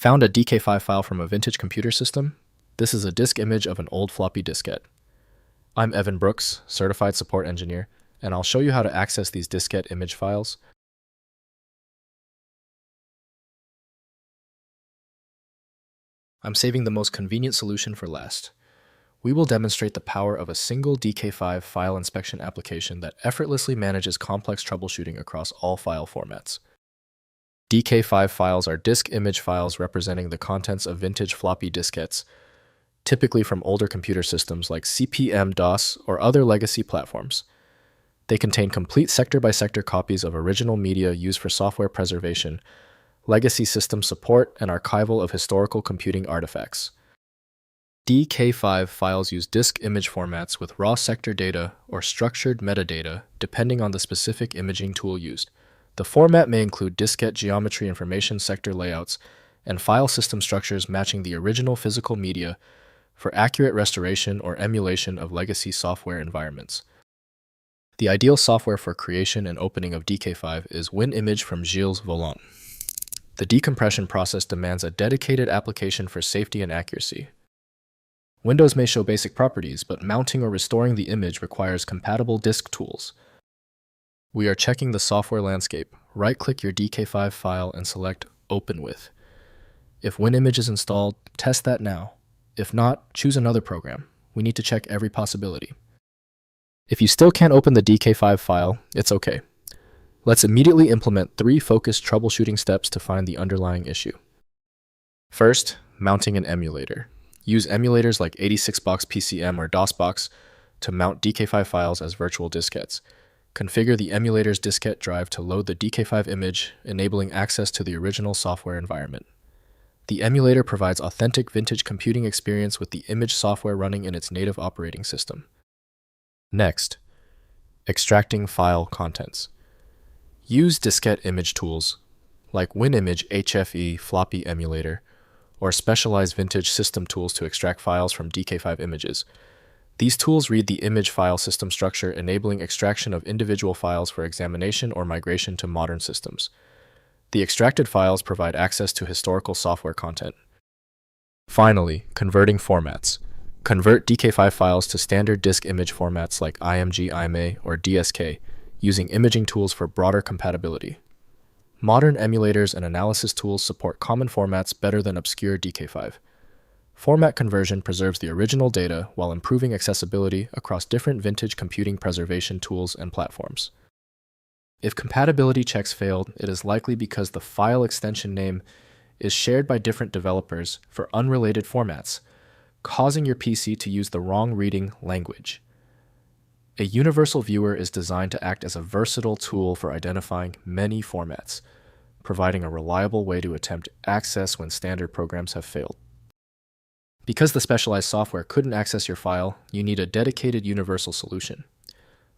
Found a DK5 file from a vintage computer system? This is a disk image of an old floppy diskette. I'm Evan Brooks, Certified Support Engineer, and I'll show you how to access these diskette image files. I'm saving the most convenient solution for last. We will demonstrate the power of a single DK5 file inspection application that effortlessly manages complex troubleshooting across all file formats. DK5 files are disk image files representing the contents of vintage floppy diskettes, typically from older computer systems like CP/MS or other legacy platforms. They contain complete sector-by-sector copies of original media used for software preservation, legacy system support, and archival of historical computing artifacts. DK5 files use disk image formats with raw sector data or structured metadata depending on the specific imaging tool used. The format may include diskette geometry information sector layouts and file system structures matching the original physical media for accurate restoration or emulation of legacy software environments. The ideal software for creation and opening of DK5 is WinImage from Gilles Volant. The decompression process demands a dedicated application for safety and accuracy. Windows may show basic properties, but mounting or restoring the image requires compatible disk tools. We are checking the software landscape. Right-click your DK5 file and select Open With. If WinImage is installed, test that now. If not, choose another program. We need to check every possibility. If you still can't open the DK5 file, it's okay. Let's immediately implement 3 focused troubleshooting steps to find the underlying issue. First, mounting an emulator. Use emulators like 86box PCM or DOSBox to mount DK5 files as virtual diskettes. Configure the emulator's diskette drive to load the DK5 image, enabling access to the original software environment. The emulator provides authentic vintage computing experience with the image software running in its native operating system. Next, extracting file contents. Use diskette image tools like WinImage HFE floppy emulator or specialized vintage system tools to extract files from DK5 images. These tools read the image file system structure, enabling extraction of individual files for examination or migration to modern systems. The extracted files provide access to historical software content. Finally, converting formats. Convert DK5 files to standard disk image formats like IMG, IMA, or DSK, using imaging tools for broader compatibility. Modern emulators and analysis tools support common formats better than obscure DK5. Format conversion preserves the original data while improving accessibility across different vintage computing preservation tools and platforms. If compatibility checks failed, it is likely because the file extension name is shared by different developers for unrelated formats, causing your PC to use the wrong reading language. A universal viewer is designed to act as a versatile tool for identifying many formats, providing a reliable way to attempt access when standard programs have failed. Because the specialized software couldn't access your file, you need a dedicated universal solution.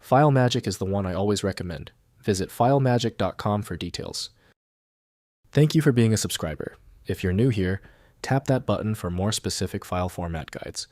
FileMagick is the one I always recommend. Visit filemagick.com for details. Thank you for being a subscriber. If you're new here, tap that button for more specific file format guides.